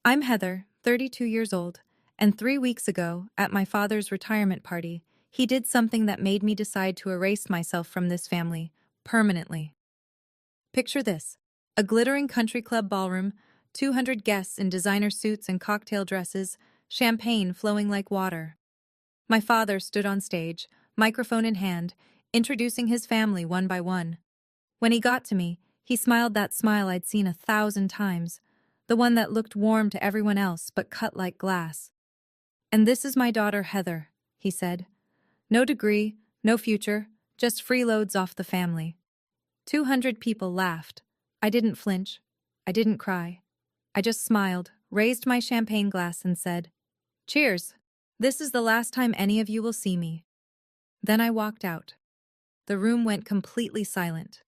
I'm Heather, 32 years old, and 3 weeks ago, at my father's retirement party, he did something that made me decide to erase myself from this family, permanently. Picture this: a glittering country club ballroom, 200 guests in designer suits and cocktail dresses, champagne flowing like water. My father stood on stage, microphone in hand, introducing his family one by one. When he got to me, he smiled that smile I'd seen 1,000 times, the one that looked warm to everyone else but cut like glass. "And this is my daughter Heather," he said. "No degree, no future, just freeloads off the family." 200 people laughed. I didn't flinch. I didn't cry. I just smiled, raised my champagne glass and said, "Cheers. This is the last time any of you will see me." Then I walked out. The room went completely silent.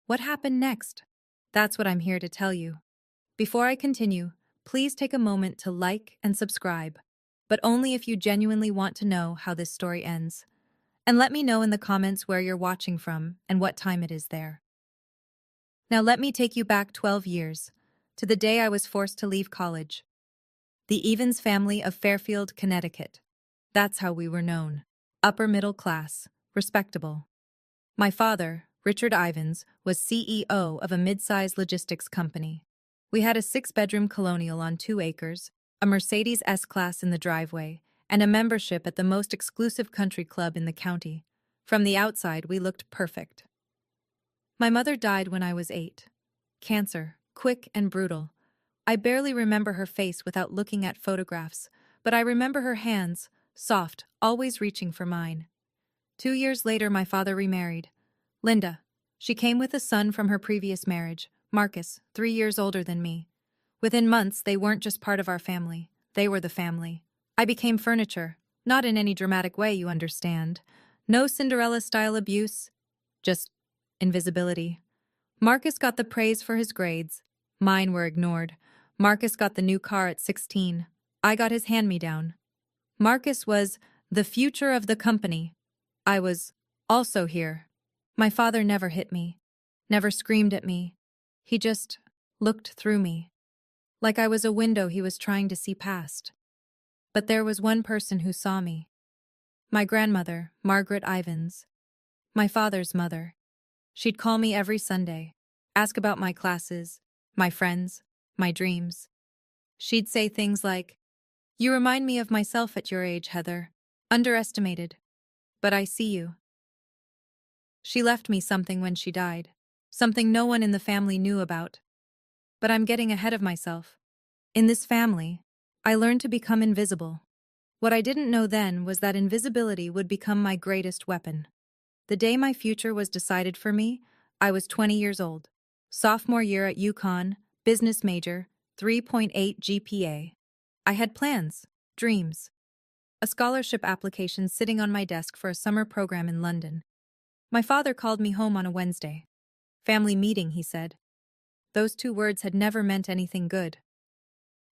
What happened next? That's what I'm here to tell you. Before I continue, please take a moment to like and subscribe, but only if you genuinely want to know how this story ends. And let me know in the comments where you're watching from and what time it is there. Now let me take you back 12 years, to the day I was forced to leave college. The Evans family of Fairfield, Connecticut. That's how we were known. Upper middle class, respectable. My father, Richard Ivans, was CEO of a mid-sized logistics company. We had a 6-bedroom colonial on 2 acres, a Mercedes S-Class in the driveway, and a membership at the most exclusive country club in the county. From the outside, we looked perfect. My mother died when I was 8. Cancer, quick and brutal. I barely remember her face without looking at photographs, but I remember her hands, soft, always reaching for mine. 2 years later, my father remarried. Linda. She came with a son from her previous marriage, Marcus, 3 years older than me. Within months, they weren't just part of our family. They were the family. I became furniture. Not in any dramatic way, you understand. No Cinderella-style abuse. Just invisibility. Marcus got the praise for his grades. Mine were ignored. Marcus got the new car at 16. I got his hand-me-down. Marcus was the future of the company. I was also here. My father never hit me, never screamed at me. He just looked through me, like I was a window he was trying to see past. But there was one person who saw me. My grandmother, Margaret Ivans. My father's mother. She'd call me every Sunday, ask about my classes, my friends, my dreams. She'd say things like, "You remind me of myself at your age, Heather. Underestimated. But I see you." She left me something when she died, something no one in the family knew about. But I'm getting ahead of myself. In this family, I learned to become invisible. What I didn't know then was that invisibility would become my greatest weapon. The day my future was decided for me, I was 20 years old. Sophomore year at UConn, business major, 3.8 GPA. I had plans, dreams. A scholarship application sitting on my desk for a summer program in London. My father called me home on a Wednesday. "Family meeting," he said. Those 2 words had never meant anything good.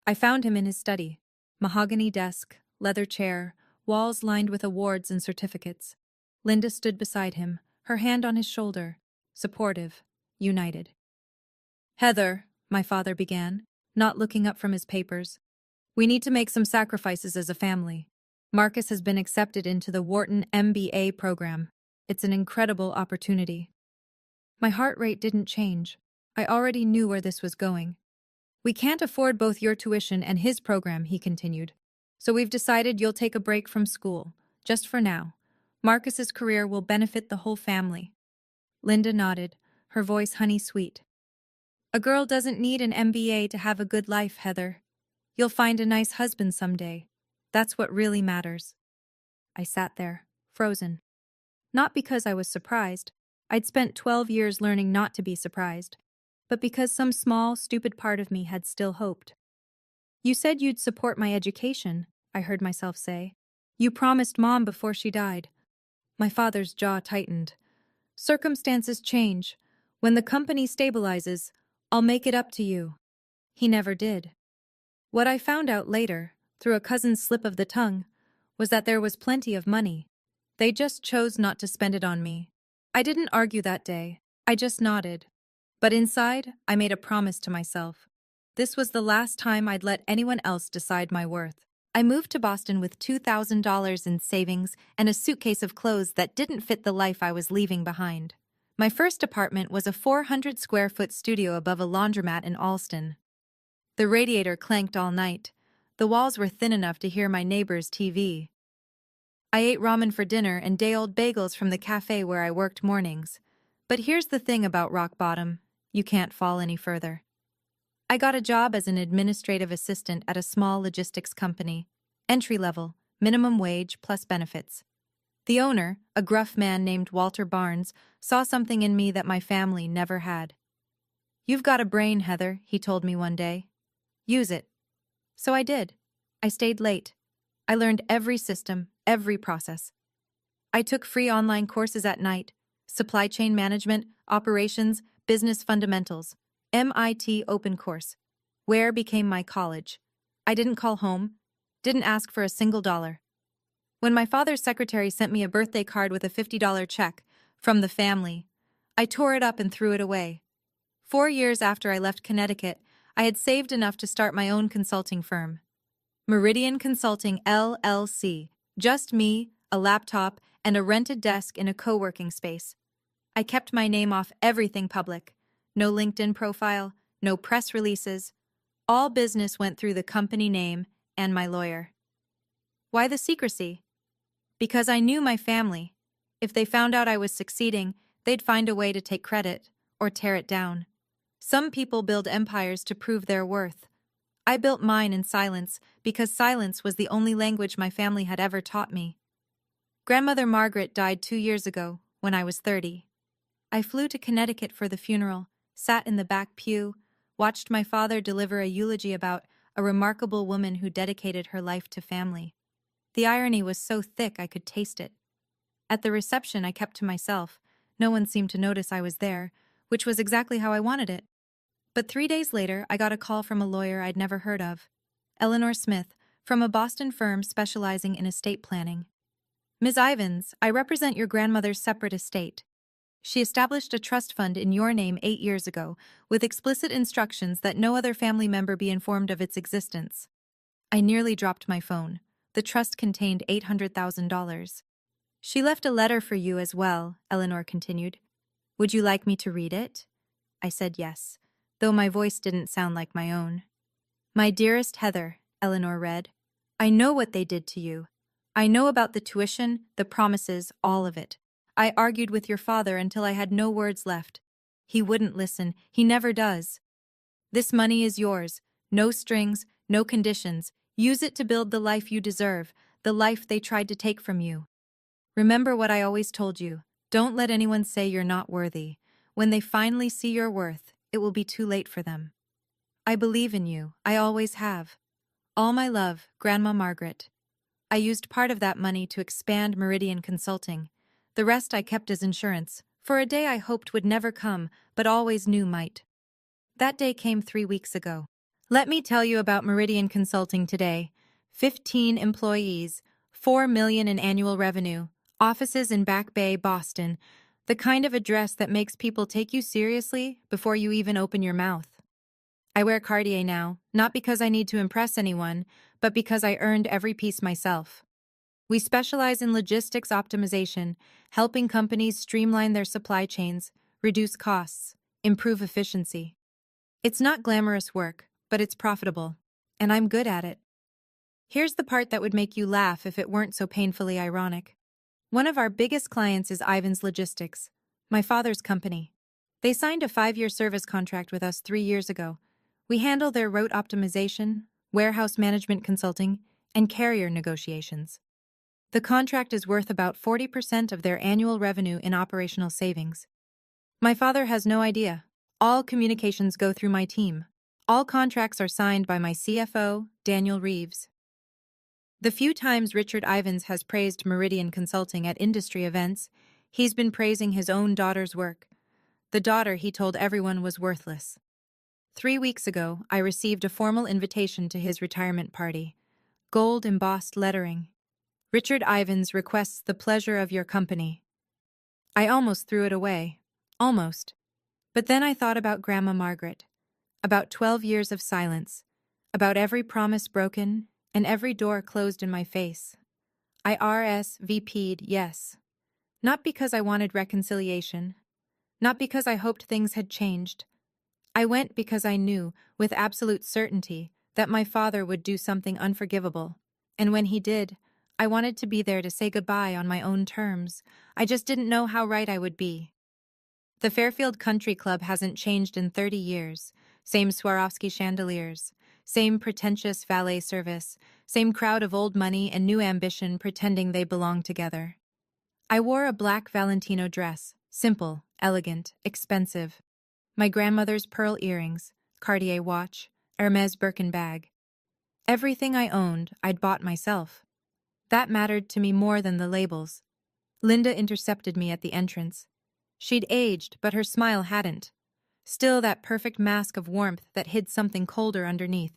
I found him in his study. Mahogany desk, leather chair, walls lined with awards and certificates. Linda stood beside him, her hand on his shoulder, supportive, united. "Heather," my father began, not looking up from his papers, "we need to make some sacrifices as a family. Marcus has been accepted into the Wharton MBA program. It's an incredible opportunity." My heart rate didn't change. I already knew where this was going. "We can't afford both your tuition and his program," he continued. "So we've decided you'll take a break from school, just for now. Marcus's career will benefit the whole family." Linda nodded, her voice honey-sweet. "A girl doesn't need an MBA to have a good life, Heather. You'll find a nice husband someday. That's what really matters." I sat there, frozen. Not because I was surprised. I'd spent 12 years learning not to be surprised, but because some small, stupid part of me had still hoped. "You said you'd support my education," I heard myself say. "You promised Mom before she died." My father's jaw tightened. "Circumstances change. When the company stabilizes, I'll make it up to you." He never did. What I found out later, through a cousin's slip of the tongue, was that there was plenty of money. They just chose not to spend it on me. I didn't argue that day. I just nodded. But inside, I made a promise to myself. This was the last time I'd let anyone else decide my worth. I moved to Boston with $2,000 in savings and a suitcase of clothes that didn't fit the life I was leaving behind. My first apartment was a 400-square-foot studio above a laundromat in Allston. The radiator clanked all night. The walls were thin enough to hear my neighbor's TV. I ate ramen for dinner and day-old bagels from the cafe where I worked mornings. But here's the thing about rock bottom: you can't fall any further. I got a job as an administrative assistant at a small logistics company. Entry level, minimum wage plus benefits. The owner, a gruff man named Walter Barnes, saw something in me that my family never had. "You've got a brain, Heather," he told me one day. "Use it." So I did. I stayed late. I learned every system, every process. I took free online courses at night: supply chain management, operations, business fundamentals. MIT Open Course. Where became my college. I didn't call home, didn't ask for a single dollar. When my father's secretary sent me a birthday card with a $50 check from the family, I tore it up and threw it away. 4 years after I left Connecticut, I had saved enough to start my own consulting firm. Meridian Consulting, LLC. Just me, a laptop, and a rented desk in a co-working space. I kept my name off everything public. No LinkedIn profile, no press releases. All business went through the company name and my lawyer. Why the secrecy? Because I knew my family. If they found out I was succeeding, they'd find a way to take credit or tear it down. Some people build empires to prove their worth. I built mine in silence because silence was the only language my family had ever taught me. Grandmother Margaret died 2 years ago, when I was 30. I flew to Connecticut for the funeral, sat in the back pew, watched my father deliver a eulogy about a remarkable woman who dedicated her life to family. The irony was so thick I could taste it. At the reception, I kept to myself. No one seemed to notice I was there, which was exactly how I wanted it. But 3 days later, I got a call from a lawyer I'd never heard of. Eleanor Smith, from a Boston firm specializing in estate planning. "Ms. Ivins, I represent your grandmother's separate estate. She established a trust fund in your name 8 years ago, with explicit instructions that no other family member be informed of its existence." I nearly dropped my phone. The trust contained $800,000. "She left a letter for you as well," Eleanor continued. "Would you like me to read it?" I said yes, though my voice didn't sound like my own. "My dearest Heather," Eleanor read, "I know what they did to you. I know about the tuition, the promises, all of it. I argued with your father until I had no words left. He wouldn't listen. He never does. This money is yours. No strings, no conditions. Use it to build the life you deserve, the life they tried to take from you. Remember what I always told you. Don't let anyone say you're not worthy. When they finally see your worth, it will be too late for them. I believe in you. I always have. All my love, Grandma Margaret." I used part of that money to expand Meridian Consulting. The rest I kept as insurance, for a day I hoped would never come, but always knew might. That day came 3 weeks ago. Let me tell you about Meridian Consulting today. 15 employees, $4 million in annual revenue, offices in Back Bay, Boston, the kind of address that makes people take you seriously before you even open your mouth. I wear Cartier now, not because I need to impress anyone, but because I earned every piece myself. We specialize in logistics optimization, helping companies streamline their supply chains, reduce costs, improve efficiency. It's not glamorous work, but it's profitable, and I'm good at it. Here's the part that would make you laugh if it weren't so painfully ironic. One of our biggest clients is Ivins Logistics, my father's company. They signed a 5-year service contract with us 3 years ago. We handle their route optimization, warehouse management consulting, and carrier negotiations. The contract is worth about 40% of their annual revenue in operational savings. My father has no idea. All communications go through my team. All contracts are signed by my CFO, Daniel Reeves. The few times Richard Ivins has praised Meridian Consulting at industry events, he's been praising his own daughter's work. The daughter he told everyone was worthless. 3 weeks ago, I received a formal invitation to his retirement party. Gold embossed lettering. "Richard Ivins requests the pleasure of your company." I almost threw it away. Almost. But then I thought about Grandma Margaret. about 12 years of silence, about every promise broken and every door closed in my face. I RSVP'd yes. Not because I wanted reconciliation, not because I hoped things had changed. I went because I knew, with absolute certainty, that my father would do something unforgivable. And when he did, I wanted to be there to say goodbye on my own terms. I just didn't know how right I would be. The Fairfield Country Club hasn't changed in 30 years. Same Swarovski chandeliers, same pretentious valet service, same crowd of old money and new ambition pretending they belong together. I wore a black Valentino dress, simple, elegant, expensive. My grandmother's pearl earrings, Cartier watch, Hermes Birkin bag. Everything I owned, I'd bought myself. That mattered to me more than the labels. Linda intercepted me at the entrance. She'd aged, but her smile hadn't. Still that perfect mask of warmth that hid something colder underneath.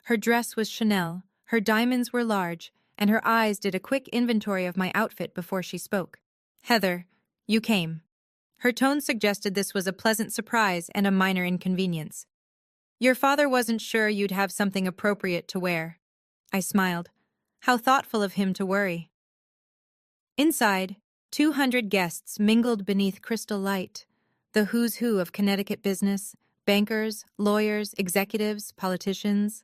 Her dress was Chanel, her diamonds were large, and her eyes did a quick inventory of my outfit before she spoke. "Heather, you came." Her tone suggested this was a pleasant surprise and a minor inconvenience. "Your father wasn't sure you'd have something appropriate to wear." I smiled. How thoughtful of him to worry. Inside, 200 guests mingled beneath crystal light. The who's who of Connecticut business, bankers, lawyers, executives, politicians.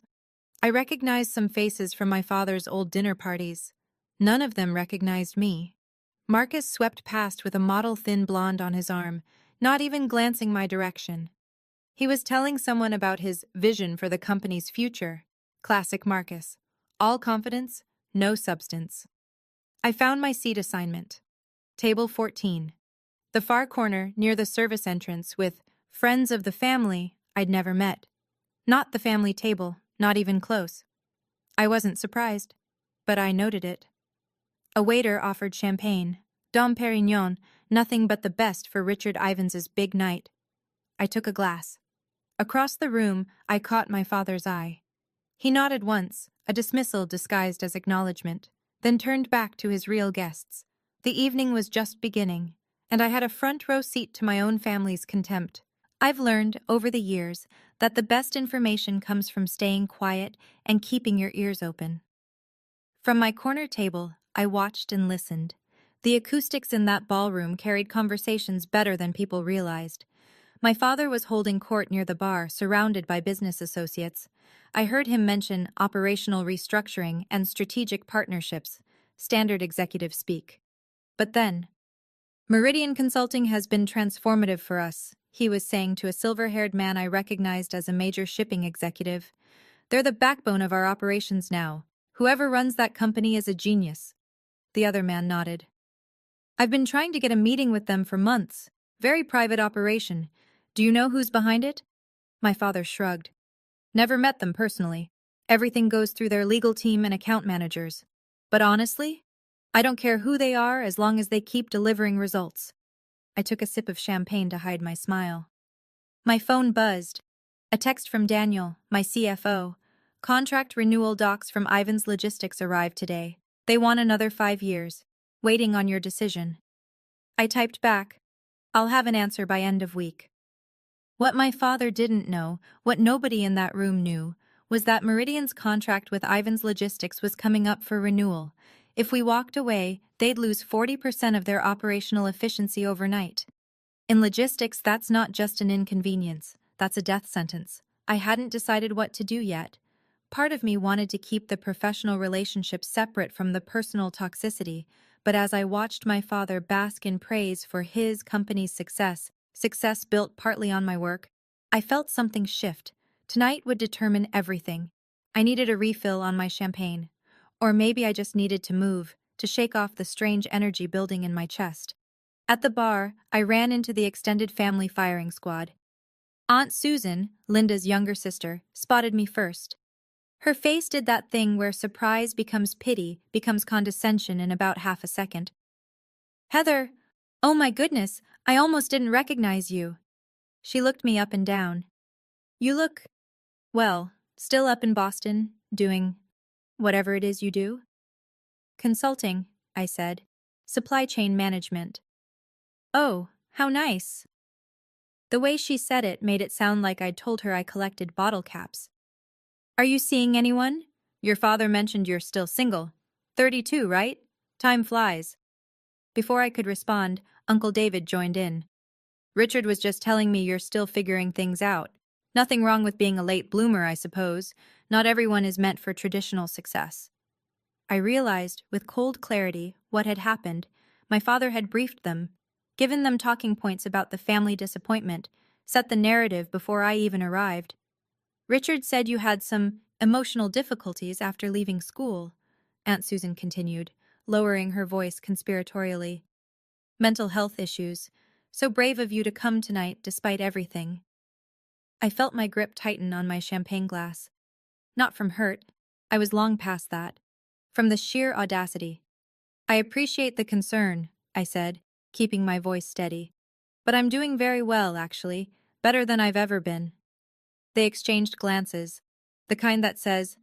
I recognized some faces from my father's old dinner parties. None of them recognized me. Marcus swept past with a model thin blonde on his arm, not even glancing my direction. He was telling someone about his vision for the company's future. Classic Marcus. All confidence, no substance. I found my seat assignment. Table 14. The far corner near the service entrance with friends of the family I'd never met. Not the family table, not even close. I wasn't surprised, but I noted it. A waiter offered champagne, Dom Perignon, nothing but the best for Richard Ivans's big night. I took a glass. Across the room, I caught my father's eye. He nodded once, a dismissal disguised as acknowledgement, then turned back to his real guests. The evening was just beginning, and I had a front row seat to my own family's contempt. I've learned, over the years, that the best information comes from staying quiet and keeping your ears open. From my corner table, I watched and listened. The acoustics in that ballroom carried conversations better than people realized. My father was holding court near the bar, surrounded by business associates. I heard him mention operational restructuring and strategic partnerships, standard executive speak. But then, "Meridian Consulting has been transformative for us," he was saying to a silver-haired man I recognized as a major shipping executive. "They're the backbone of our operations now. Whoever runs that company is a genius." The other man nodded. "I've been trying to get a meeting with them for months. Very private operation. Do you know who's behind it?" My father shrugged. "Never met them personally. Everything goes through their legal team and account managers. But honestly, I don't care who they are as long as they keep delivering results." I took a sip of champagne to hide my smile. My phone buzzed. A text from Daniel, my CFO. "Contract renewal docs from Ivan's Logistics arrived today. They want another 5 years. Waiting on your decision." I typed back, "I'll have an answer by end of week." What my father didn't know, what nobody in that room knew, was that Meridian's contract with Ivan's Logistics was coming up for renewal. If we walked away, they'd lose 40% of their operational efficiency overnight. In logistics, that's not just an inconvenience, that's a death sentence. I hadn't decided what to do yet. Part of me wanted to keep the professional relationship separate from the personal toxicity, but as I watched my father bask in praise for his company's success built partly on my work, I felt something shift. Tonight would determine everything. I needed a refill on my champagne. Or maybe I just needed to move, to shake off the strange energy building in my chest. At the bar, I ran into the extended family firing squad. Aunt Susan, Linda's younger sister, spotted me first. Her face did that thing where surprise becomes pity, becomes condescension in about half a second. "Heather, oh my goodness, I almost didn't recognize you." She looked me up and down. "You look, well, still up in Boston, doing whatever it is you do?" "Consulting," I said. "Supply chain management." "Oh, how nice." The way she said it made it sound like I'd told her I collected bottle caps. Are you seeing anyone? Your father mentioned you're still single. 32, right? Time flies. Before I could respond, Uncle David joined in. Richard was just telling me you're still figuring things out. Nothing wrong with being a late bloomer, I suppose. Not everyone is meant for traditional success. I realized, with cold clarity, what had happened. My father had briefed them, given them talking points about the family disappointment, set the narrative before I even arrived. Richard said you had some emotional difficulties after leaving school, Aunt Susan continued, lowering her voice conspiratorially. Mental health issues. So brave of you to come tonight despite everything. I felt my grip tighten on my champagne glass. Not from hurt. I was long past that. From the sheer audacity. I appreciate the concern, I said, keeping my voice steady. But I'm doing very well, actually. Better than I've ever been. They exchanged glances. The kind that says,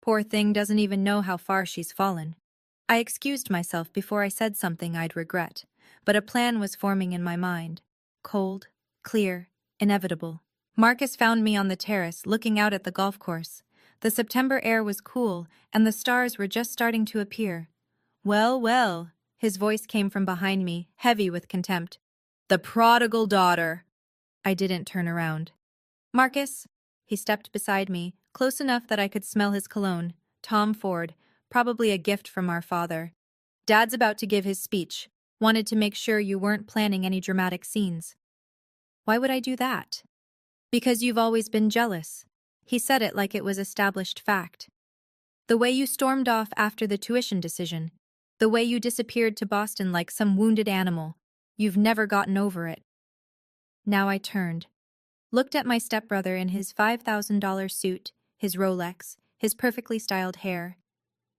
poor thing doesn't even know how far she's fallen. I excused myself before I said something I'd regret, but a plan was forming in my mind. Cold, clear, inevitable. Marcus found me on the terrace, looking out at the golf course. The September air was cool, and the stars were just starting to appear. Well, well, his voice came from behind me, heavy with contempt. The prodigal daughter. I didn't turn around. Marcus. He stepped beside me, close enough that I could smell his cologne. Tom Ford, probably a gift from our father. Dad's about to give his speech. Wanted to make sure you weren't planning any dramatic scenes. Why would I do that? Because you've always been jealous. He said it like it was established fact. The way you stormed off after the tuition decision. The way you disappeared to Boston like some wounded animal. You've never gotten over it. Now I turned. Looked at my stepbrother in his $5,000 suit, his Rolex, his perfectly styled hair.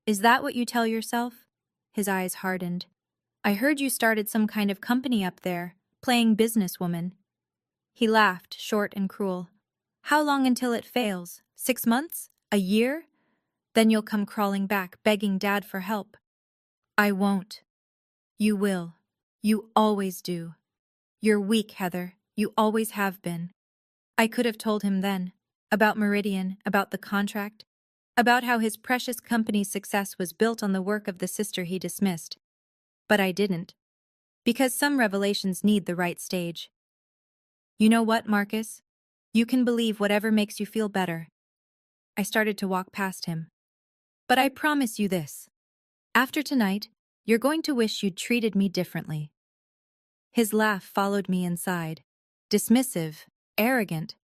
Is that what you tell yourself? His eyes hardened. I heard you started some kind of company up there, playing businesswoman. He laughed, short and cruel. How long until it fails? 6 months? A year? Then you'll come crawling back, begging Dad for help. I won't. You will. You always do. You're weak, Heather. You always have been. I could have told him then. About Meridian, about the contract, about how his precious company's success was built on the work of the sister he dismissed. But I didn't. Because some revelations need the right stage. You know what, Marcus? You can believe whatever makes you feel better. I started to walk past him. But I promise you this. After tonight, you're going to wish you'd treated me differently. His laugh followed me inside. Dismissive, arrogant.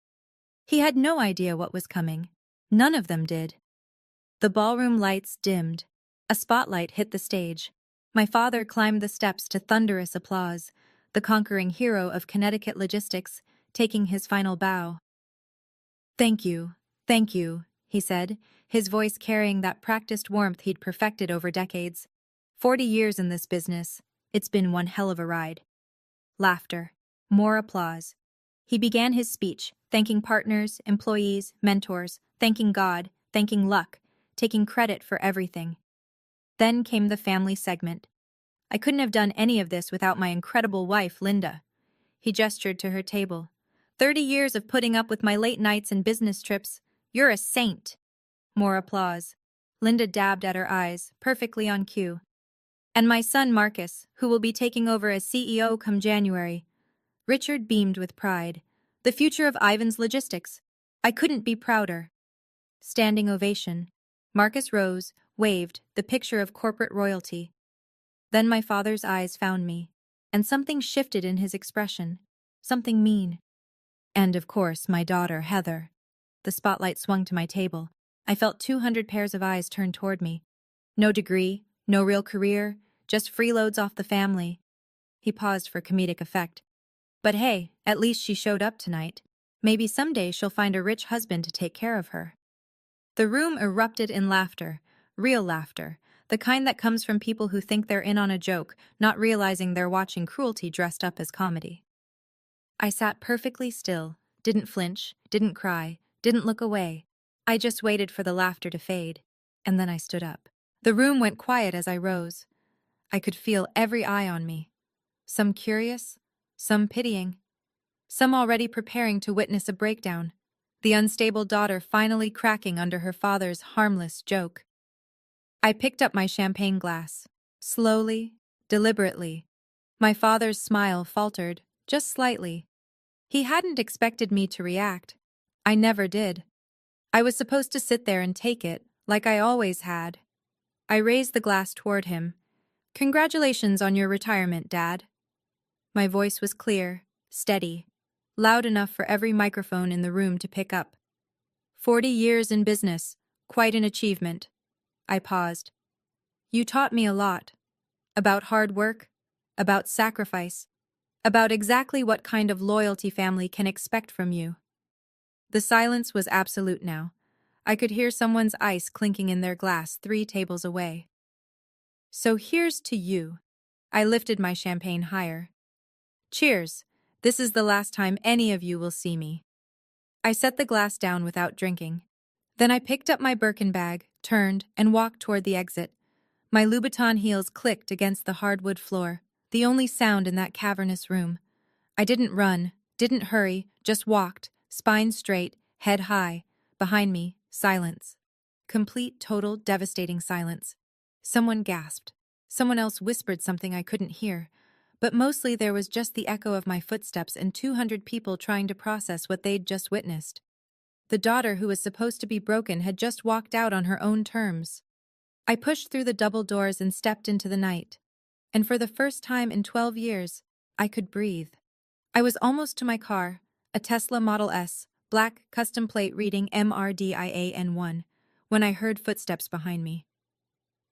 He had no idea what was coming. None of them did. The ballroom lights dimmed. A spotlight hit the stage. My father climbed the steps to thunderous applause, the conquering hero of Connecticut logistics, taking his final bow. Thank you, he said, his voice carrying that practiced warmth he'd perfected over decades. 40 years in this business. It's been one hell of a ride. Laughter. More applause. He began his speech, thanking partners, employees, mentors, thanking God, thanking luck, taking credit for everything. Then came the family segment. I couldn't have done any of this without my incredible wife, Linda. He gestured to her table. 30 years of putting up with my late nights and business trips. You're a saint. More applause. Linda dabbed at her eyes, perfectly on cue. And my son, Marcus, who will be taking over as CEO come January. Richard beamed with pride. The future of Ivan's logistics. I couldn't be prouder. Standing ovation. Marcus rose, waved, the picture of corporate royalty. Then my father's eyes found me, and something shifted in his expression. Something mean. And of course, my daughter, Heather. The spotlight swung to my table. I felt 200 pairs of eyes turned toward me. No degree, no real career, just freeloads off the family. He paused for comedic effect. But hey, at least she showed up tonight. Maybe someday she'll find a rich husband to take care of her. The room erupted in laughter, real laughter, the kind that comes from people who think they're in on a joke, not realizing they're watching cruelty dressed up as comedy. I sat perfectly still, didn't flinch, didn't cry, didn't look away. I just waited for the laughter to fade, and then I stood up. The room went quiet as I rose. I could feel every eye on me. Some curious, some pitying, some already preparing to witness a breakdown, the unstable daughter finally cracking under her father's harmless joke. I picked up my champagne glass. Slowly, deliberately. My father's smile faltered, just slightly. He hadn't expected me to react. I never did. I was supposed to sit there and take it, like I always had. I raised the glass toward him. "Congratulations on your retirement, Dad." My voice was clear, steady, loud enough for every microphone in the room to pick up. 40 years in business, quite an achievement. I paused. "You taught me a lot. About hard work, about sacrifice, about exactly what kind of loyalty family can expect from you." The silence was absolute now. I could hear someone's ice clinking in their glass 3 tables away. "So here's to you." I lifted my champagne higher. "Cheers. This is the last time any of you will see me." I set the glass down without drinking. Then I picked up my Birkin bag, turned, and walked toward the exit. My Louboutin heels clicked against the hardwood floor, the only sound in that cavernous room. I didn't run, didn't hurry, just walked, spine straight, head high. Behind me, silence. Complete, total, devastating silence. Someone gasped. Someone else whispered something I couldn't hear. But mostly there was just the echo of my footsteps and 200 people trying to process what they'd just witnessed. The daughter who was supposed to be broken had just walked out on her own terms. I pushed through the double doors and stepped into the night. And for the first time in 12 years, I could breathe. I was almost to my car, a Tesla Model S, black, custom plate reading MRDIAN1, when I heard footsteps behind me.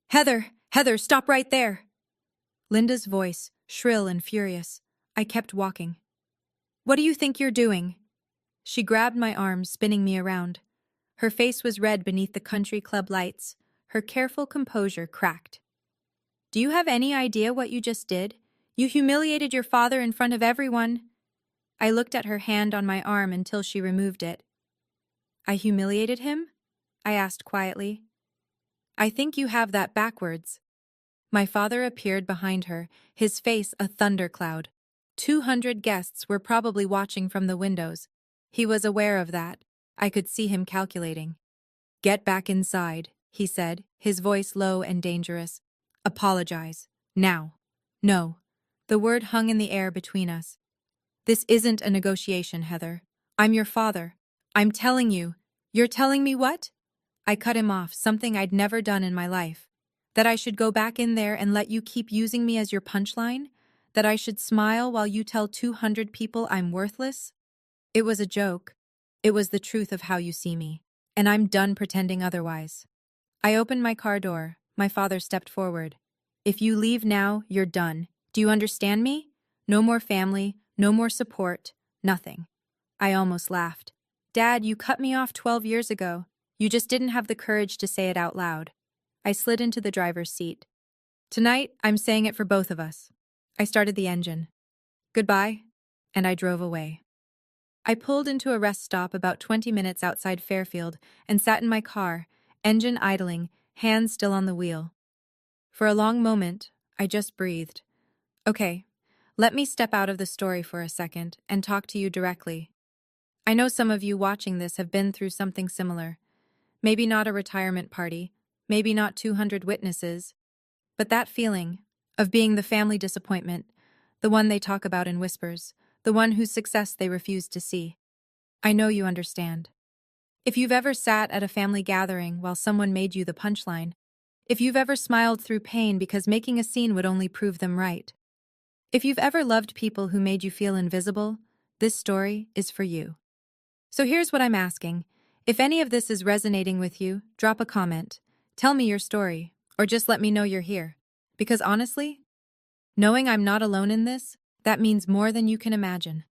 Heather, stop right there!" Linda's voice, shrill and furious. I kept walking. "What do you think you're doing?" She grabbed my arm, spinning me around. Her face was red beneath the country club lights. Her careful composure cracked. "Do you have any idea what you just did? You humiliated your father in front of everyone." I looked at her hand on my arm until she removed it. "I humiliated him?" I asked quietly. "I think you have that backwards." My father appeared behind her, his face a thundercloud. 200 guests were probably watching from the windows. He was aware of that. I could see him calculating. "Get back inside," he said, his voice low and dangerous. "Apologize. Now." "No." The word hung in the air between us. "This isn't a negotiation, Heather. I'm your father. I'm telling you." "You're telling me what?" I cut him off, something I'd never done in my life. That I should go back in there and let you keep using me as your punchline? That I should smile while you tell 200 people I'm worthless? It was a joke. It was the truth of how you see me. And I'm done pretending otherwise. I opened my car door. My father stepped forward. "If you leave now, you're done. Do you understand me? No more family, no more support, nothing." I almost laughed. "Dad, you cut me off 12 years ago. You just didn't have the courage to say it out loud." I slid into the driver's seat. "Tonight, I'm saying it for both of us." I started the engine. "Goodbye," and I drove away. I pulled into a rest stop about 20 minutes outside Fairfield and sat in my car, engine idling, hands still on the wheel. For a long moment, I just breathed. Okay, let me step out of the story for a second and talk to you directly. I know some of you watching this have been through something similar. Maybe not a retirement party, maybe not 200 witnesses, but that feeling of being the family disappointment, the one they talk about in whispers, the one whose success they refuse to see. I know you understand. If you've ever sat at a family gathering while someone made you the punchline, if you've ever smiled through pain because making a scene would only prove them right, if you've ever loved people who made you feel invisible, this story is for you. So here's what I'm asking. If any of this is resonating with you, drop a comment. Tell me your story, or just let me know you're here. Because honestly, knowing I'm not alone in this, that means more than you can imagine.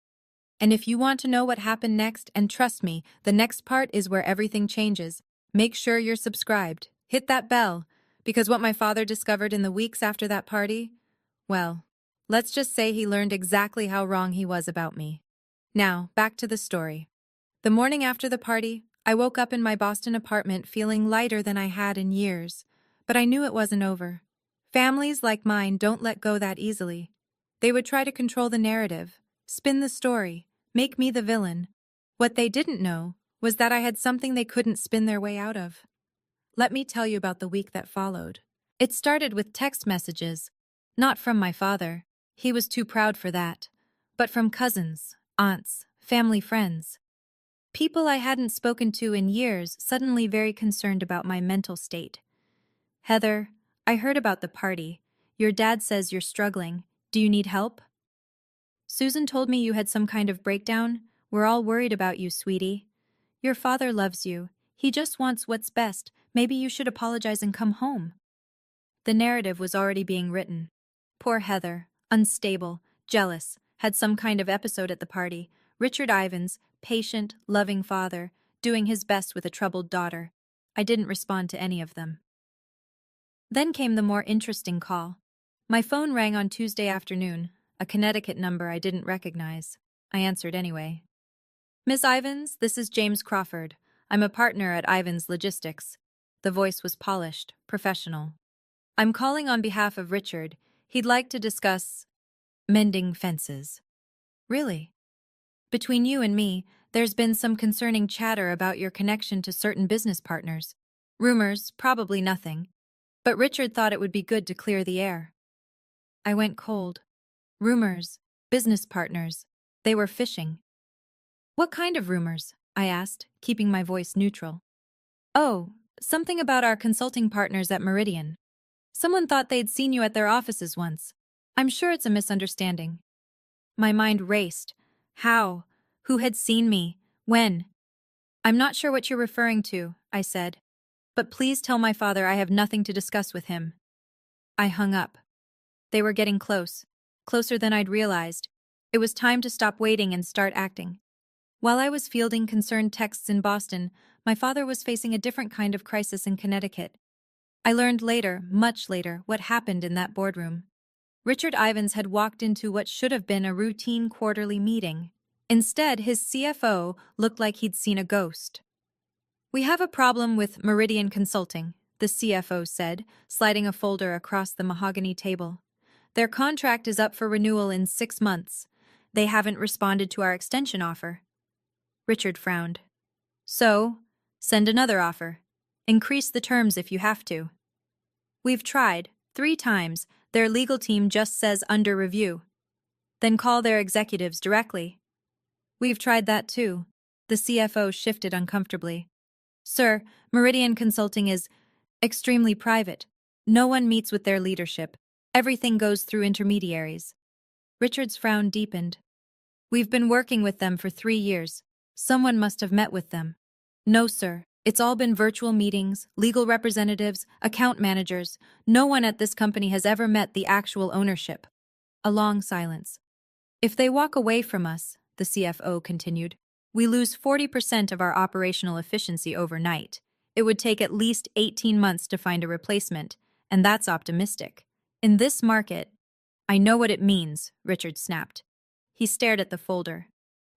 And if you want to know what happened next, and trust me, the next part is where everything changes, make sure you're subscribed. Hit that bell, because what my father discovered in the weeks after that party, well, let's just say he learned exactly how wrong he was about me. Now, back to the story. The morning after the party, I woke up in my Boston apartment feeling lighter than I had in years, but I knew it wasn't over. Families like mine don't let go that easily. They would try to control the narrative, spin the story, Make me the villain. What they didn't know was that I had something they couldn't spin their way out of. Let me tell you about the week that followed. It started with text messages. Not from my father. He was too proud for that. But from cousins, aunts, family friends. People I hadn't spoken to in years, suddenly very concerned about my mental state. Heather, I heard about the party. Your dad says you're struggling. Do you need help? Susan told me you had some kind of breakdown. We're all worried about you, sweetie. Your father loves you. He just wants what's best. Maybe you should apologize and come home. The narrative was already being written. Poor Heather, unstable, jealous, had some kind of episode at the party. Richard Ivins, patient, loving father, doing his best with a troubled daughter. I didn't respond to any of them. Then came the more interesting call. My phone rang on Tuesday afternoon, a Connecticut number I didn't recognize. I answered anyway. Miss Ivins, this is James Crawford. I'm a partner at Ivins Logistics. The voice was polished, professional. I'm calling on behalf of Richard. He'd like to discuss mending fences. Really? Between you and me, there's been some concerning chatter about your connection to certain business partners. Rumors, probably nothing. But Richard thought it would be good to clear the air. I went cold. Rumors, business partners. They were fishing. What kind of rumors? I asked, keeping my voice neutral. Oh, something about our consulting partners at Meridian. Someone thought they'd seen you at their offices once. I'm sure it's a misunderstanding. My mind raced. How? Who had seen me? When? I'm not sure what you're referring to, I said. But please tell my father I have nothing to discuss with him. I hung up. They were getting close. Closer than I'd realized. It was time to stop waiting and start acting. While I was fielding concerned texts in Boston, my father was facing a different kind of crisis in Connecticut. I learned later, much later, what happened in that boardroom. Richard Ivins had walked into what should have been a routine quarterly meeting. Instead, his CFO looked like he'd seen a ghost. We have a problem with Meridian Consulting, the CFO said, sliding a folder across the mahogany table. Their contract is up for renewal in 6 months. They haven't responded to our extension offer. Richard frowned. So, send another offer. Increase the terms if you have to. We've tried, 3 times. Their legal team just says under review. Then call their executives directly. We've tried that too. The CFO shifted uncomfortably. Sir, Meridian Consulting is extremely private. No one meets with their leadership. Everything goes through intermediaries. Richard's frown deepened. We've been working with them for 3 years. Someone must have met with them. No, sir. It's all been virtual meetings, legal representatives, account managers. No one at this company has ever met the actual ownership. A long silence. If they walk away from us, the CFO continued, we lose 40% of our operational efficiency overnight. It would take at least 18 months to find a replacement, and that's optimistic. In this market, I know what it means, Richard snapped. He stared at the folder.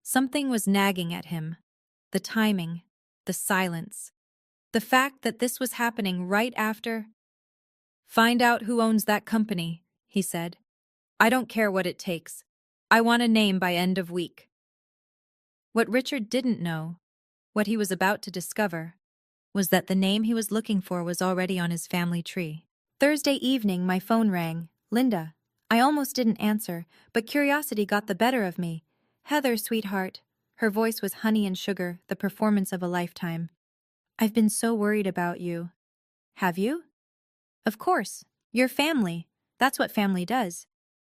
Something was nagging at him. The timing, the silence, the fact that this was happening right after. Find out who owns that company, he said. I don't care what it takes. I want a name by end of week. What Richard didn't know, what he was about to discover, was that the name he was looking for was already on his family tree. Thursday evening, my phone rang. Linda. I almost didn't answer, but curiosity got the better of me. Heather, sweetheart. Her voice was honey and sugar, the performance of a lifetime. I've been so worried about you. Have you? Of course. Your family. That's what family does.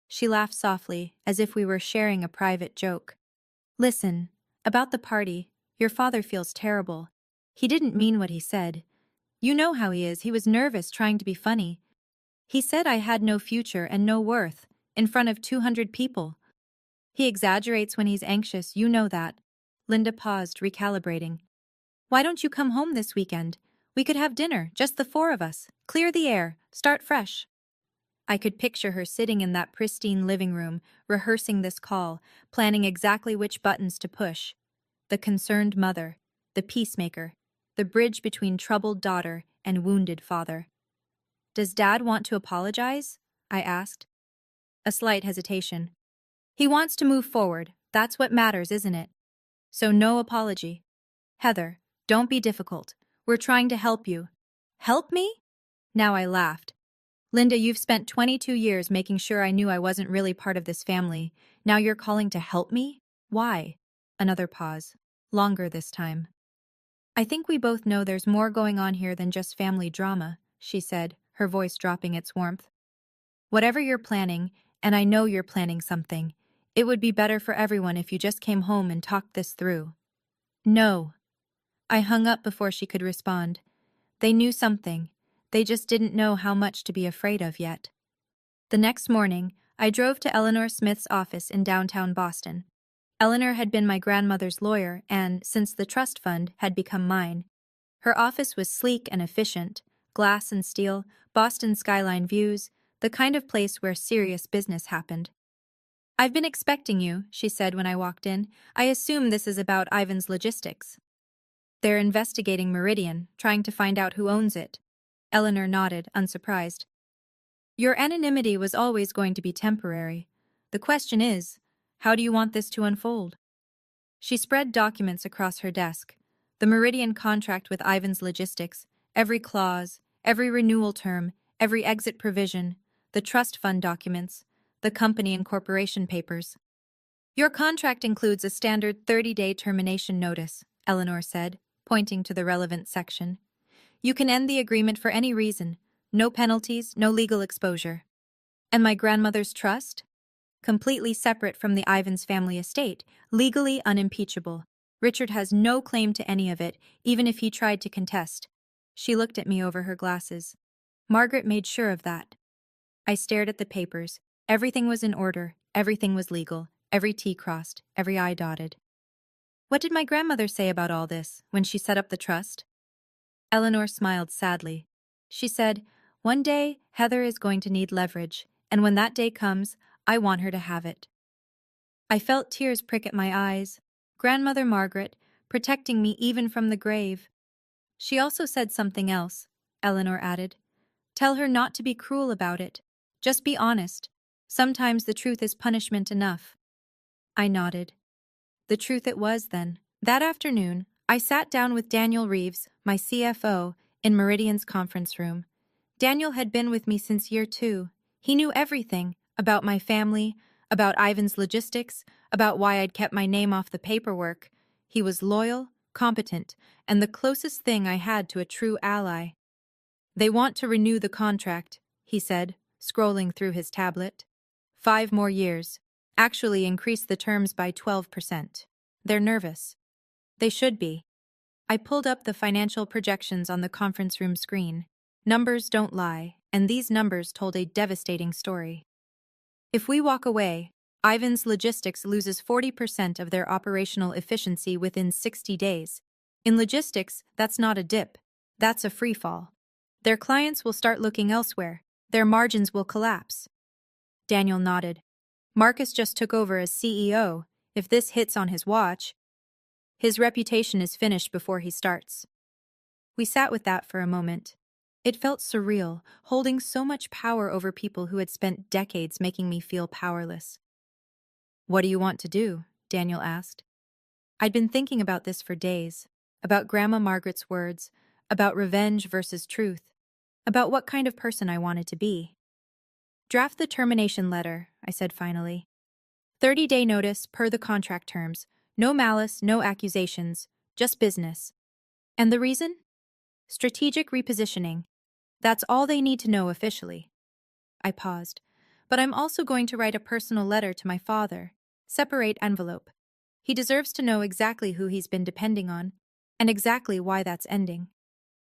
She laughed softly, as if we were sharing a private joke. Listen, about the party, your father feels terrible. He didn't mean what he said. You know how he is. He was nervous, trying to be funny. He said I had no future and no worth, in front of 200 people. He exaggerates when he's anxious, you know that. Linda paused, recalibrating. Why don't you come home this weekend? We could have dinner, just the 4 of us. Clear the air, start fresh. I could picture her sitting in that pristine living room, rehearsing this call, planning exactly which buttons to push. The concerned mother, the peacemaker, the bridge between troubled daughter and wounded father. Does Dad want to apologize? I asked. A slight hesitation. He wants to move forward, That's what matters, isn't it? So no apology. Heather, don't be difficult. We're trying to help you. Help me? Now I laughed. Linda, you've spent 22 years making sure I knew I wasn't really part of this family. Now you're calling to help me? Why? Another pause. Longer this time. I think we both know there's more going on here than just family drama, she said, her voice dropping its warmth. Whatever you're planning, and I know you're planning something, it would be better for everyone if you just came home and talked this through. No. I hung up before she could respond. They knew something. They just didn't know how much to be afraid of yet. The next morning, I drove to Eleanor Smith's office in downtown Boston. Eleanor had been my grandmother's lawyer and, since the trust fund, had become mine. Her office was sleek and efficient, glass and steel, Boston skyline views, the kind of place where serious business happened. "I've been expecting you," she said when I walked in. "I assume this is about Ivan's logistics." "They're investigating Meridian, trying to find out who owns it." Eleanor nodded, unsurprised. "Your anonymity was always going to be temporary. The question is, how do you want this to unfold?" She spread documents across her desk. The Meridian contract with Ivan's Logistics, every clause, every renewal term, every exit provision, the trust fund documents, the company and corporation papers. "Your contract includes a standard 30-day termination notice," Eleanor said, pointing to the relevant section. "You can end the agreement for any reason. No penalties, no legal exposure." "And my grandmother's trust?" "Completely separate from the Ivans family estate, legally unimpeachable. Richard has no claim to any of it, even if he tried to contest." She looked at me over her glasses. "Margaret made sure of that." I stared at the papers. Everything was in order, everything was legal, every T crossed, every I dotted. "What did my grandmother say about all this, when she set up the trust?" Eleanor smiled sadly. She said, "One day, Heather is going to need leverage, and when that day comes, I want her to have it." I felt tears prick at my eyes. Grandmother Margaret, protecting me even from the grave. "She also said something else," Eleanor added. "Tell her not to be cruel about it. Just be honest. Sometimes the truth is punishment enough." I nodded. The truth it was, then. That afternoon, I sat down with Daniel Reeves, my CFO, in Meridian's conference room. Daniel had been with me since year 2. He knew everything about my family, about Ivan's logistics, about why I'd kept my name off the paperwork. He was loyal, competent, and the closest thing I had to a true ally. "They want to renew the contract," he said, scrolling through his tablet. 5 more years. Actually increase the terms by 12%. They're nervous. They should be. I pulled up the financial projections on the conference room screen. Numbers don't lie, and these numbers told a devastating story. If we walk away, Ivan's Logistics loses 40% of their operational efficiency within 60 days. In logistics, that's not a dip. That's a free fall. Their clients will start looking elsewhere. Their margins will collapse. Daniel nodded. "Marcus just took over as CEO. If this hits on his watch, his reputation is finished before he starts." We sat with that for a moment. It felt surreal, holding so much power over people who had spent decades making me feel powerless. "What do you want to do?" Daniel asked. I'd been thinking about this for days, about Grandma Margaret's words, about revenge versus truth, about what kind of person I wanted to be. "Draft the termination letter," I said finally. 30-day notice per the contract terms. No malice, no accusations, just business. And the reason? Strategic repositioning. That's all they need to know officially. I paused. "But I'm also going to write a personal letter to my father. Separate envelope. He deserves to know exactly who he's been depending on, and exactly why that's ending."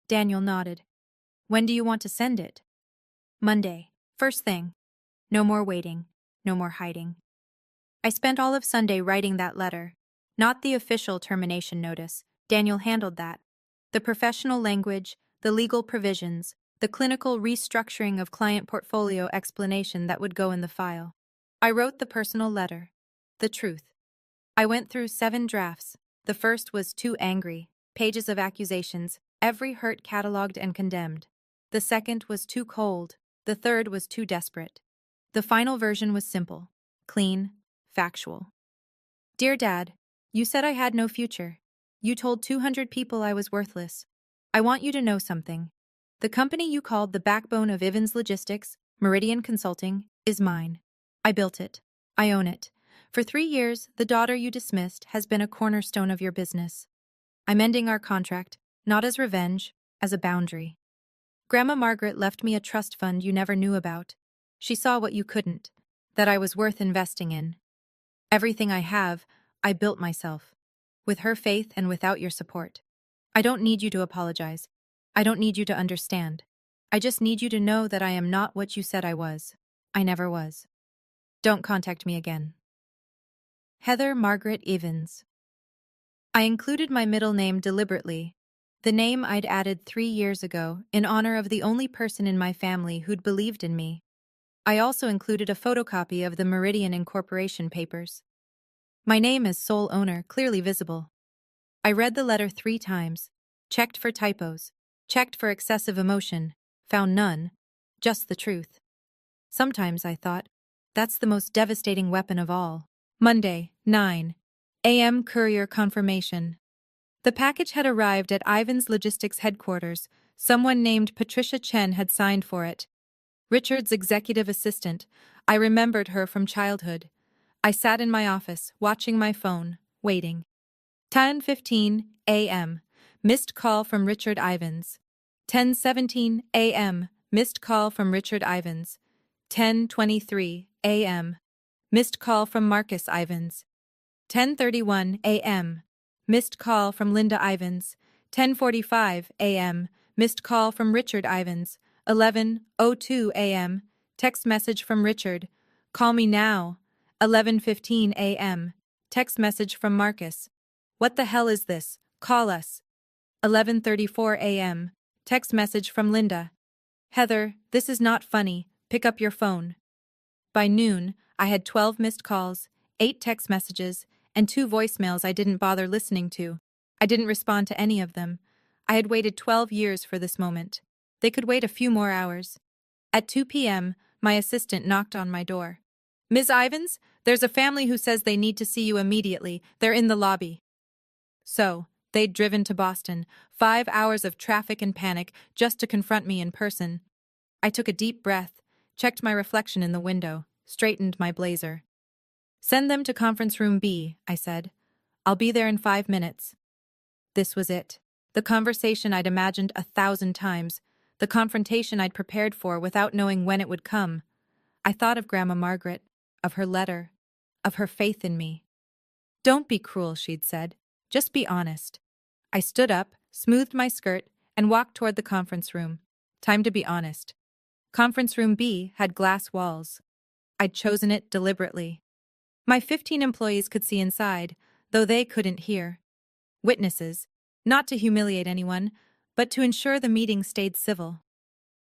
Daniel nodded. "When do you want to send it?" "Monday. First thing. No more waiting. No more hiding." I spent all of Sunday writing that letter. Not the official termination notice. Daniel handled that. The professional language, the legal provisions, the clinical restructuring of client portfolio explanation that would go in the file. I wrote the personal letter. The truth. I went through 7 drafts. The first was too angry. Pages of accusations, every hurt cataloged and condemned. The second was too cold. The third was too desperate. The final version was simple, clean, factual. Dear Dad, you said I had no future. You told 200 people I was worthless. I want you to know something. The company you called the backbone of Ivins Logistics, Meridian Consulting, is mine. I built it. I own it. For 3 years, the daughter you dismissed has been a cornerstone of your business. I'm ending our contract, not as revenge, as a boundary. Grandma Margaret left me a trust fund you never knew about. She saw what you couldn't, that I was worth investing in. Everything I have, I built myself, with her faith and without your support. I don't need you to apologize. I don't need you to understand. I just need you to know that I am not what you said I was. I never was. Don't contact me again. Heather Margaret Evans. I included my middle name deliberately, the name I'd added 3 years ago in honor of the only person in my family who'd believed in me. I also included a photocopy of the Meridian Incorporation papers. My name as sole owner clearly visible. I read the letter 3 times, checked for typos, checked for excessive emotion, found none, just the truth. Sometimes I thought, that's the most devastating weapon of all. Monday, 9 a.m. Courier confirmation. The package had arrived at Ivan's Logistics headquarters. Someone named Patricia Chen had signed for it. Richard's executive assistant. I remembered her from childhood. I sat in my office, watching my phone, waiting. 10:15 a.m. Missed call from Richard Ivans. 10:17 a.m. Missed call from Richard Ivans. 10:23 a.m. Missed call from Marcus Ivans. 10:31 a.m. Missed call from Linda Ivans. 10:45 a.m. Missed call from Richard Ivans. 11:02 a.m. Text message from Richard. Call me now. 11:15 a.m. Text message from Marcus. What the hell is this? Call us. 11:34 a.m. Text message from Linda. Heather, this is not funny. Pick up your phone. By noon, I had 12 missed calls, 8 text messages, and 2 voicemails I didn't bother listening to. I didn't respond to any of them. I had waited 12 years for this moment. They could wait a few more hours. At 2 p.m., my assistant knocked on my door. Ms. Ivans, there's a family who says they need to see you immediately. They're in the lobby. So, they'd driven to Boston, 5 hours of traffic and panic just to confront me in person. I took a deep breath, checked my reflection in the window, straightened my blazer. Send them to conference room B, I said. I'll be there in 5 minutes. This was it. The conversation I'd imagined 1,000 times. The confrontation I'd prepared for without knowing when it would come. I thought of Grandma Margaret, of her letter, of her faith in me. Don't be cruel, she'd said. Just be honest. I stood up, smoothed my skirt, and walked toward the conference room. Time to be honest. Conference room B had glass walls. I'd chosen it deliberately. My 15 employees could see inside, though they couldn't hear. Witnesses, not to humiliate anyone, but to ensure the meeting stayed civil.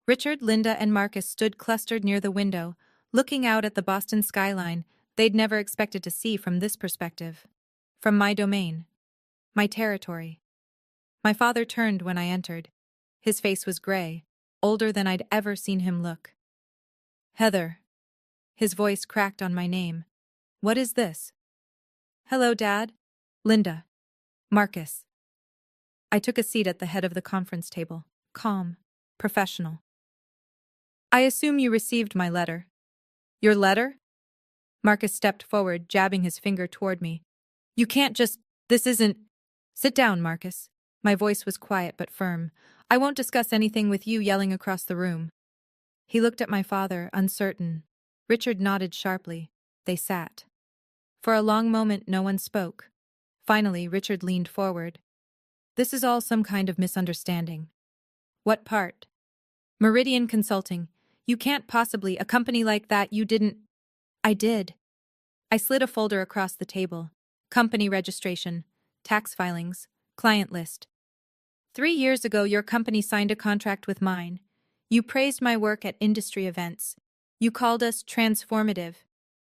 Richard, Linda, and Marcus stood clustered near the window, looking out at the Boston skyline they'd never expected to see from this perspective. From my domain. My territory. My father turned when I entered. His face was gray, older than I'd ever seen him look. Heather. His voice cracked on my name. What is this? Hello, Dad. Linda. Marcus. I took a seat at the head of the conference table, calm, professional. I assume you received my letter. Your letter? Marcus stepped forward, jabbing his finger toward me. You can't just... This isn't... Sit down, Marcus. My voice was quiet but firm. I won't discuss anything with you yelling across the room. He looked at my father, uncertain. Richard nodded sharply. They sat. For a long moment, no one spoke. Finally, Richard leaned forward. This is all some kind of misunderstanding. What part? Meridian Consulting. You can't possibly, a company like that, you didn't... I did. I slid a folder across the table. Company registration, tax filings, client list. 3 years ago, your company signed a contract with mine. You praised my work at industry events. You called us transformative.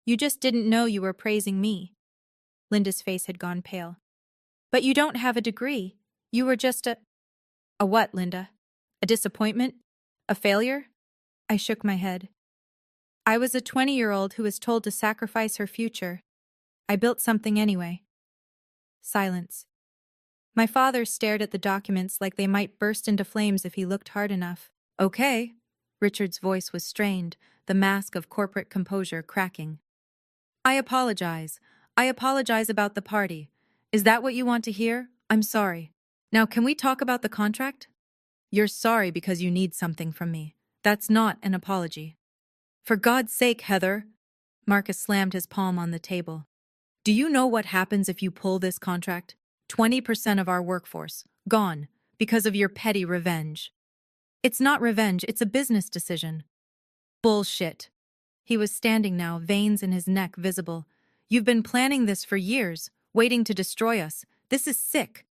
You just didn't know you were praising me. Linda's face had gone pale. But you don't have a degree. You were just a... A what, Linda? A disappointment? A failure? I shook my head. I was a 20-year-old who was told to sacrifice her future. I built something anyway. Silence. My father stared at the documents like they might burst into flames if he looked hard enough. Okay. Richard's voice was strained, the mask of corporate composure cracking. I apologize. I apologize about the party. Is that what you want to hear? I'm sorry. Now, can we talk about the contract? You're sorry because you need something from me. That's not an apology. For God's sake, Heather. Marcus slammed his palm on the table. Do you know what happens if you pull this contract? 20% of our workforce, gone, because of your petty revenge. It's not revenge, it's a business decision. Bullshit. He was standing now, veins in his neck visible. You've been planning this for years, waiting to destroy us. This is sick.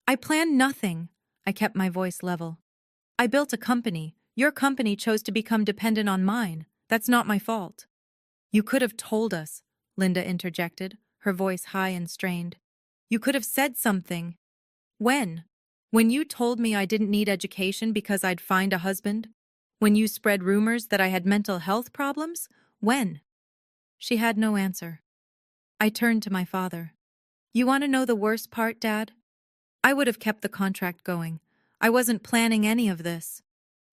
I planned nothing. I kept my voice level. I built a company. Your company chose to become dependent on mine. That's not my fault. You could have told us, Linda interjected, her voice high and strained. You could have said something. When? When you told me I didn't need education because I'd find a husband? When you spread rumors that I had mental health problems? When? She had no answer. I turned to my father. You want to know the worst part, Dad? I would have kept the contract going. I wasn't planning any of this.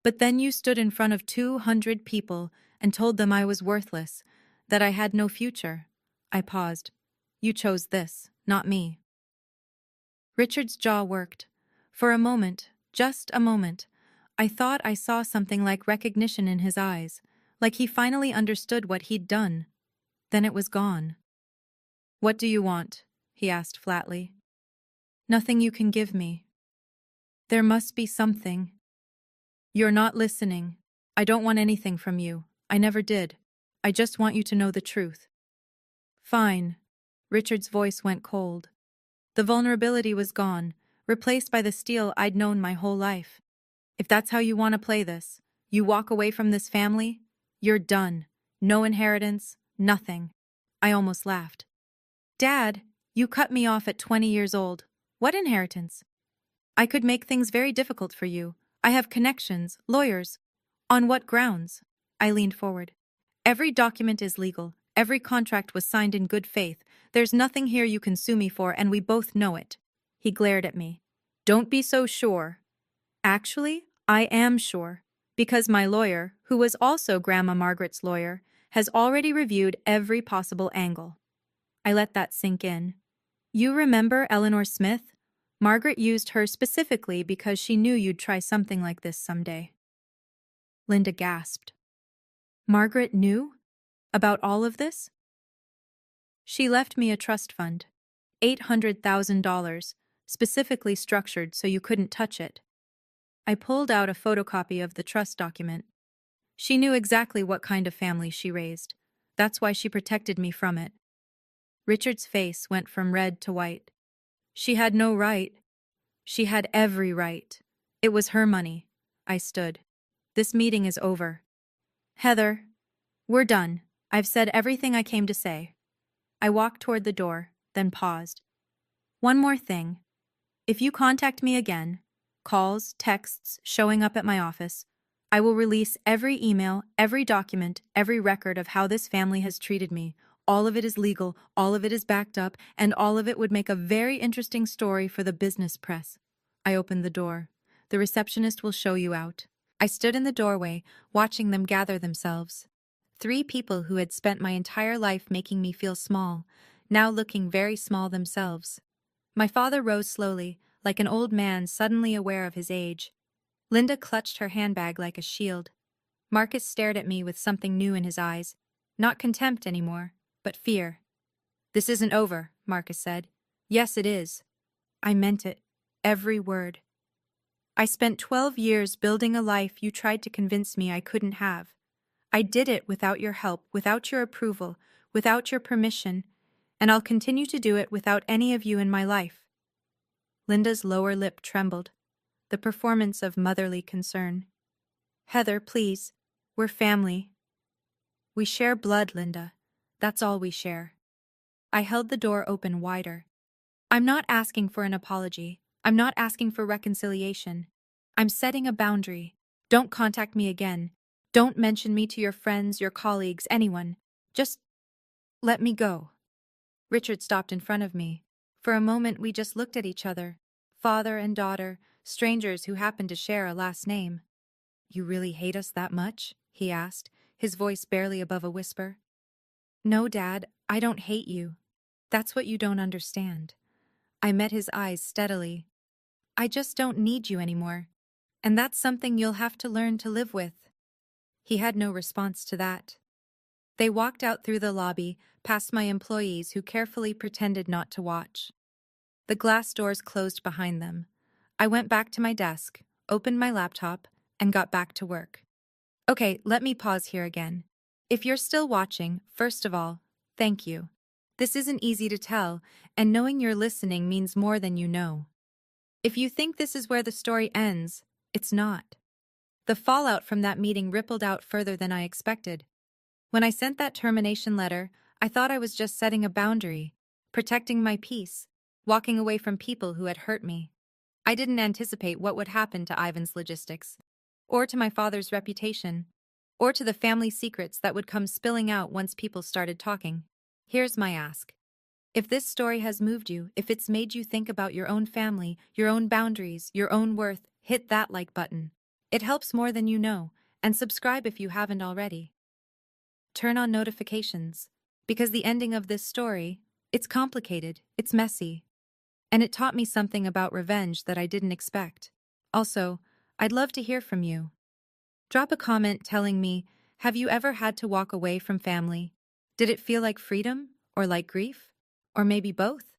But then you stood in front of 200 people and told them I was worthless, that I had no future. I paused. You chose this, not me. Richard's jaw worked. For a moment, just a moment, I thought I saw something like recognition in his eyes, like he finally understood what he'd done. Then it was gone. What do you want? He asked flatly. Nothing you can give me. There must be something. You're not listening. I don't want anything from you. I never did. I just want you to know the truth. Fine. Richard's voice went cold. The vulnerability was gone, replaced by the steel I'd known my whole life. If that's how you want to play this, you walk away from this family, you're done. No inheritance, nothing. I almost laughed. Dad, you cut me off at 20 years old. What inheritance? I could make things very difficult for you. I have connections, lawyers. On what grounds? I leaned forward. Every document is legal. Every contract was signed in good faith. There's nothing here you can sue me for, and we both know it. He glared at me. Don't be so sure. Actually, I am sure, because my lawyer, who was also Grandma Margaret's lawyer, has already reviewed every possible angle. I let that sink in. You remember Eleanor Smith? Margaret used her specifically because she knew you'd try something like this someday. Linda gasped. Margaret knew? About all of this? She left me a trust fund, $800,000, specifically structured so you couldn't touch it. I pulled out a photocopy of the trust document. She knew exactly what kind of family she raised. That's why she protected me from it. Richard's face went from red to white. She had no right. She had every right. It was her money. I stood. This meeting is over. Heather, we're done. I've said everything I came to say. I walked toward the door, then paused. One more thing. If you contact me again, calls, texts, showing up at my office, I will release every email, every document, every record of how this family has treated me. All of it is legal, all of it is backed up, and all of it would make a very interesting story for the business press. I opened the door. The receptionist will show you out. I stood in the doorway, watching them gather themselves. 3 people who had spent my entire life making me feel small, now looking very small themselves. My father rose slowly, like an old man suddenly aware of his age. Linda clutched her handbag like a shield. Marcus stared at me with something new in his eyes. Not contempt anymore, but fear. This isn't over, Marcus said. Yes, it is. I meant it. Every word. I spent 12 years building a life you tried to convince me I couldn't have. I did it without your help, without your approval, without your permission, and I'll continue to do it without any of you in my life. Linda's lower lip trembled, the performance of motherly concern. Heather, please, we're family. We share blood, Linda. That's all we share. I held the door open wider. I'm not asking for an apology. I'm not asking for reconciliation. I'm setting a boundary. Don't contact me again. Don't mention me to your friends, your colleagues, anyone. Just let me go. Richard stopped in front of me. For a moment, we just looked at each other. Father and daughter, strangers who happened to share a last name. "You really hate us that much?" he asked, his voice barely above a whisper. "No, Dad, I don't hate you. That's what you don't understand." I met his eyes steadily. "I just don't need you anymore. And that's something you'll have to learn to live with." He had no response to that. They walked out through the lobby, past my employees who carefully pretended not to watch. The glass doors closed behind them. I went back to my desk, opened my laptop, and got back to work. Okay, let me pause here again. If you're still watching, first of all, thank you. This isn't easy to tell, and knowing you're listening means more than you know. If you think this is where the story ends, it's not. The fallout from that meeting rippled out further than I expected. When I sent that termination letter, I thought I was just setting a boundary, protecting my peace, walking away from people who had hurt me. I didn't anticipate what would happen to Ivan's logistics, or to my father's reputation, or to the family secrets that would come spilling out once people started talking. Here's my ask. If this story has moved you, if it's made you think about your own family, your own boundaries, your own worth, hit that like button. It helps more than you know, and subscribe if you haven't already. Turn on notifications, because the ending of this story, it's complicated, it's messy, and it taught me something about revenge that I didn't expect. Also, I'd love to hear from you. Drop a comment telling me, have you ever had to walk away from family? Did it feel like freedom, or like grief? Or maybe both?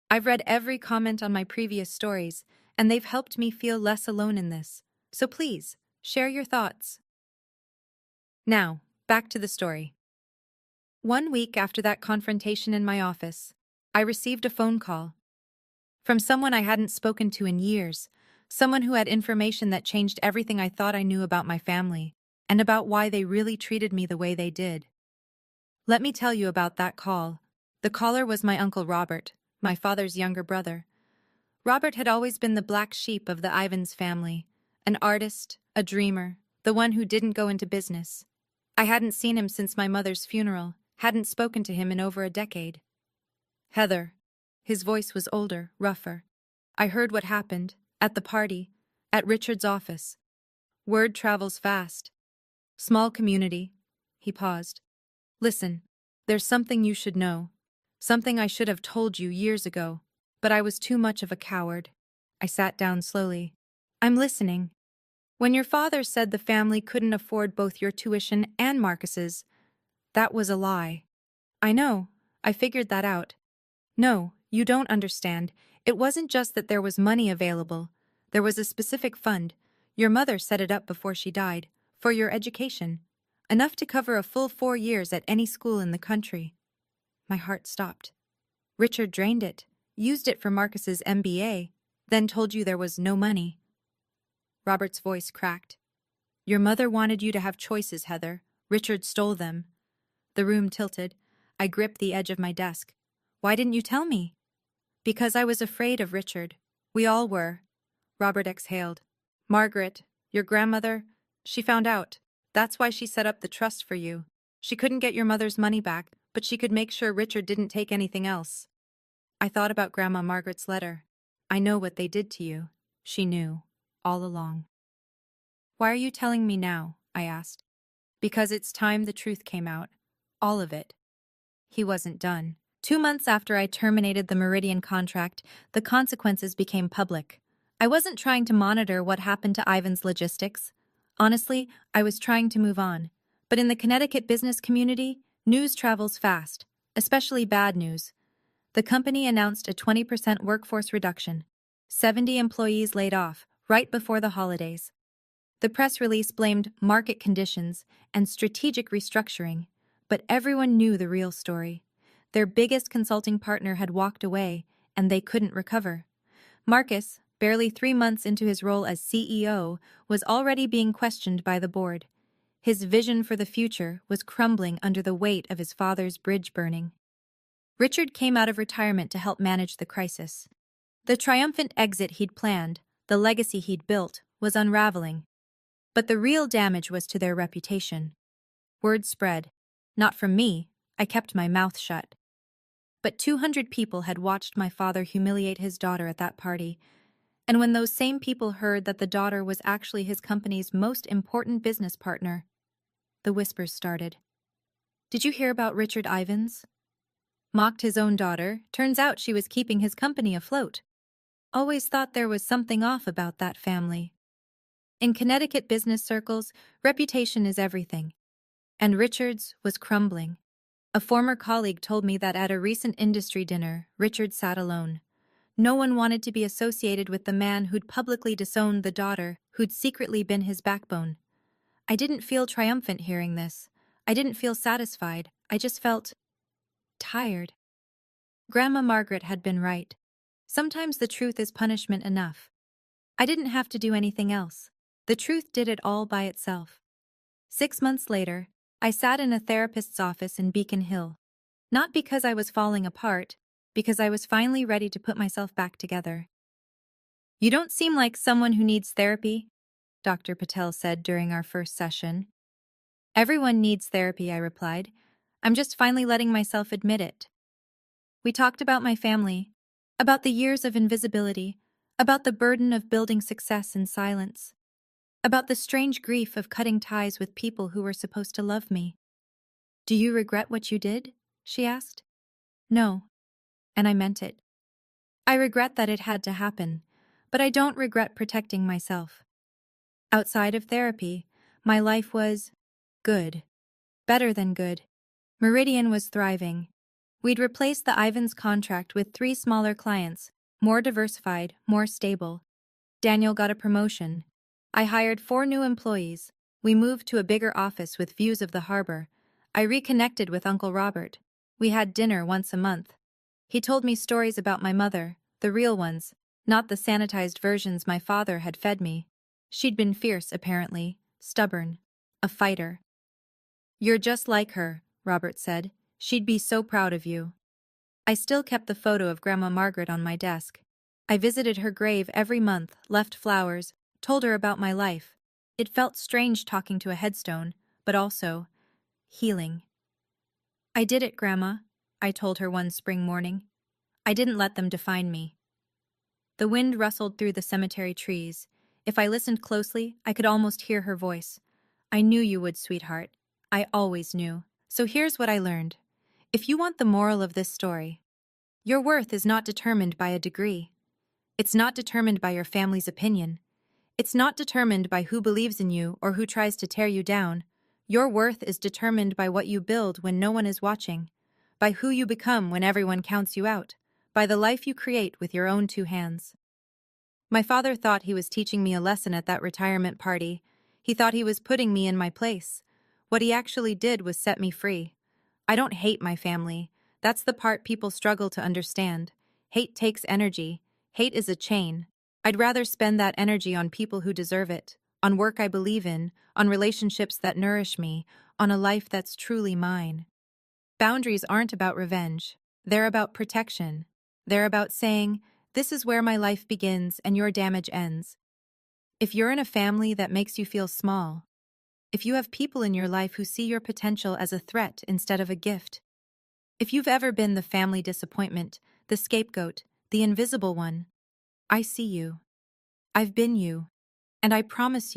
I've read every comment on my previous stories, and they've helped me feel less alone in this. So please, share your thoughts. Now, back to the story. 1 week after that confrontation in my office, I received a phone call from someone I hadn't spoken to in years, someone who had information that changed everything I thought I knew about my family, and about why they really treated me the way they did. Let me tell you about that call. The caller was my Uncle Robert, my father's younger brother. Robert had always been the black sheep of the Ivans family, an artist, a dreamer, the one who didn't go into business. I hadn't seen him since my mother's funeral, hadn't spoken to him in over a decade. "Heather." His voice was older, rougher. "I heard what happened, at the party, at Richard's office. Word travels fast. Small community." He paused. "Listen, there's something you should know. Something I should have told you years ago, but I was too much of a coward." I sat down slowly. "I'm listening." "When your father said the family couldn't afford both your tuition and Marcus's, that was a lie." "I know. I figured that out." "No, you don't understand. It wasn't just that there was money available. There was a specific fund. Your mother set it up before she died, for your education. Enough to cover a full 4 years at any school in the country." My heart stopped. "Richard drained it, used it for Marcus's MBA, then told you there was no money." Robert's voice cracked. "Your mother wanted you to have choices, Heather. Richard stole them." The room tilted. I gripped the edge of my desk. "Why didn't you tell me?" "Because I was afraid of Richard. We all were." Robert exhaled. "Margaret, your grandmother, she found out. That's why she set up the trust for you. She couldn't get your mother's money back, but she could make sure Richard didn't take anything else." I thought about Grandma Margaret's letter. "I know what they did to you." She knew, all along. "Why are you telling me now?" I asked. "Because it's time the truth came out. All of it." He wasn't done. 2 months after I terminated the Meridian contract, the consequences became public. I wasn't trying to monitor what happened to Ivan's logistics. Honestly, I was trying to move on. But in the Connecticut business community, news travels fast, especially bad news. The company announced a 20% workforce reduction, 70 employees laid off, right before the holidays. The press release blamed market conditions and strategic restructuring, but everyone knew the real story. Their biggest consulting partner had walked away, and they couldn't recover. Marcus, barely 3 months into his role as CEO, was already being questioned by the board. His vision for the future was crumbling under the weight of his father's bridge burning. Richard came out of retirement to help manage the crisis. The triumphant exit he'd planned, the legacy he'd built, was unraveling. But the real damage was to their reputation. Word spread. Not from me. I kept my mouth shut. But 200 people had watched my father humiliate his daughter at that party, and when those same people heard that the daughter was actually his company's most important business partner, the whispers started. Did you hear about Richard Ivins? Mocked his own daughter, turns out she was keeping his company afloat. Always thought there was something off about that family. In Connecticut business circles, reputation is everything. And Richard's was crumbling. A former colleague told me that at a recent industry dinner, Richard sat alone. No one wanted to be associated with the man who'd publicly disowned the daughter who'd secretly been his backbone. I didn't feel triumphant hearing this. I didn't feel satisfied. I just felt tired. Grandma Margaret had been right. Sometimes the truth is punishment enough. I didn't have to do anything else. The truth did it all by itself. 6 months later, I sat in a therapist's office in Beacon Hill. Not because I was falling apart, because I was finally ready to put myself back together. You don't seem like someone who needs therapy, Dr. Patel said during our first session. Everyone needs therapy, I replied. I'm just finally letting myself admit it. We talked about my family, about the years of invisibility, about the burden of building success in silence, about the strange grief of cutting ties with people who were supposed to love me. Do you regret what you did? She asked. No, and I meant it. I regret that it had to happen, but I don't regret protecting myself. Outside of therapy, my life was good. Better than good. Meridian was thriving. We'd replaced the Ivans contract with 3 smaller clients, more diversified, more stable. Daniel got a promotion. I hired 4 new employees. We moved to a bigger office with views of the harbor. I reconnected with Uncle Robert. We had dinner once a month. He told me stories about my mother, the real ones, not the sanitized versions my father had fed me. She'd been fierce, apparently, stubborn, a fighter. You're just like her, Robert said. She'd be so proud of you. I still kept the photo of Grandma Margaret on my desk. I visited her grave every month, left flowers, told her about my life. It felt strange talking to a headstone, but also healing. I did it, Grandma, I told her one spring morning. I didn't let them define me. The wind rustled through the cemetery trees. If I listened closely, I could almost hear her voice. I knew you would, sweetheart. I always knew. So here's what I learned. If you want the moral of this story, your worth is not determined by a degree. It's not determined by your family's opinion. It's not determined by who believes in you or who tries to tear you down. Your worth is determined by what you build when no one is watching, by who you become when everyone counts you out, by the life you create with your own 2 hands. My father thought he was teaching me a lesson at that retirement party. He thought he was putting me in my place. What he actually did was set me free. I don't hate my family. That's the part people struggle to understand. Hate takes energy. Hate is a chain. I'd rather spend that energy on people who deserve it, on work I believe in, on relationships that nourish me, on a life that's truly mine. Boundaries aren't about revenge. They're about protection. They're about saying, this is where my life begins and your damage ends. If you're in a family that makes you feel small, if you have people in your life who see your potential as a threat instead of a gift, if you've ever been the family disappointment, the scapegoat, the invisible one, I see you. I've been you, and I promise you,